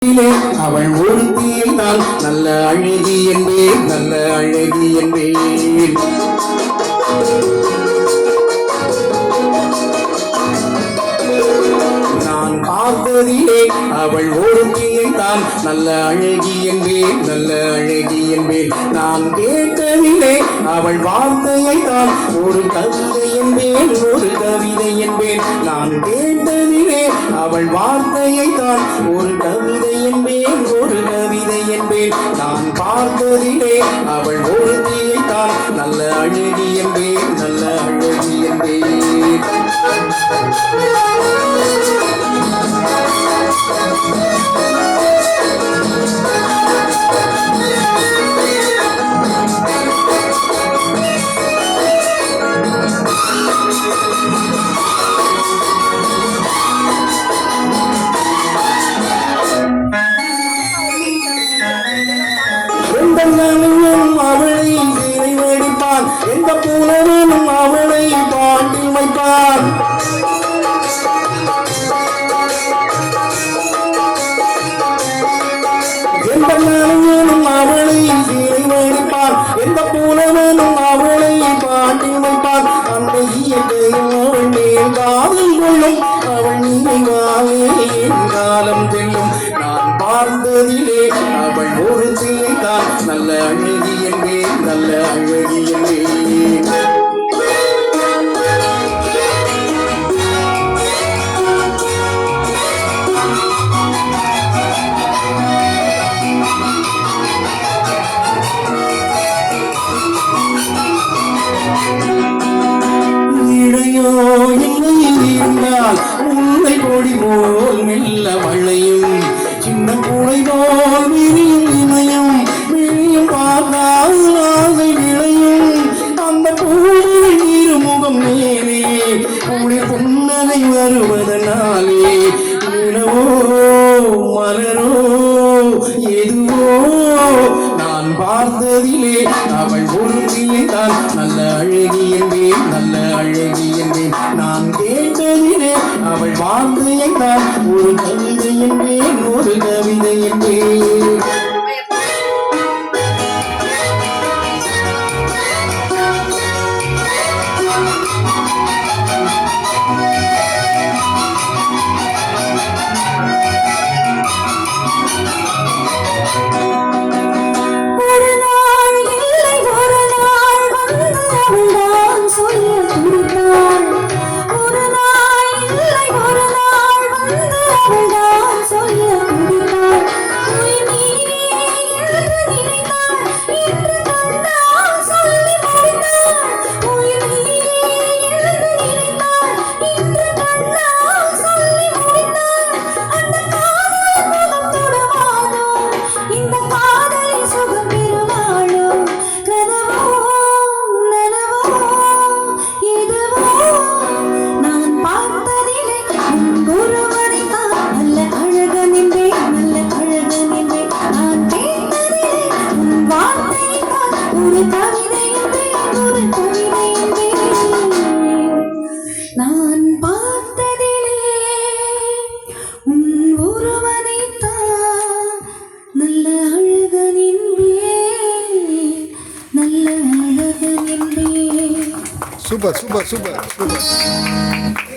அவள் ஒருத்தியை நான் நல்ல அழகி என்பேன், நல்ல அழகி என்பேன். நான் பார்த்ததிலே அவள் ஒருத்தியை தான் நல்ல அழகி என்பேன், நல்ல அழகி என்பேன். நான் கேட்டதிலே அவள் வார்த்தையை தான் ஒரு கவிதை என்பேன், ஒரு கவிதை என்பேன். நான் கேட்டதிலே அவள் வார்த்தையை தான் ஒரு கவிதை என்பேன், ஒரு கவிதை என்பேன். நான் பார்த்ததிலே அவள் ஒருத்தியை தான் நல்ல அழகி என்பேன், நல்ல அழகி என்பேன். அவளை சிறைவடிப்பான், எந்த புலவனும் அவளை பாட்டி வைப்பான். எந்த நாளும் அவளை சிறைவடிப்பான், எந்த புலவனும் அவளை பாட்டி வைப்பான். அந்த இயற்கையும் அவள் மேல் காதல் கொள்ளும், அவள் நினைவாவே என் காலம் செல்லும். நான் பார்த்ததிலே அவள் ஒருத்தியை தான் நல்ல அழகி என்பேன், நல்ல அழகி என்பேன். இடையோ இல்லை இருந்தால் முல்லை கொடி போல் மெல்ல வளையும், சின்ன கூடை போல் விரியும் இமயம், விழியும் பார்த்தால் ஆசை விளையும். அந்த பூவின் இருமுகம் மேலே குளிர் புன்னகை வருவதனாலே நிலவோ மலரோ எதுவோ நான் பார்த்ததிலே அவள் ஒருத்தியை தான் நல்ல அழகி என்பேன், நல்ல அழகி என்பேன். நான் கேட்டதிலே அவள் வார்த்தையை தான் ஒரு கவிதை என்பேன், ஒரு கவிதை என்பேன். நான் பார்த்ததிலே உன் ஒருவனைத்தான் நல்ல அழகன் என்பேன், நல்ல அழகன் என்பேன். Super super super super.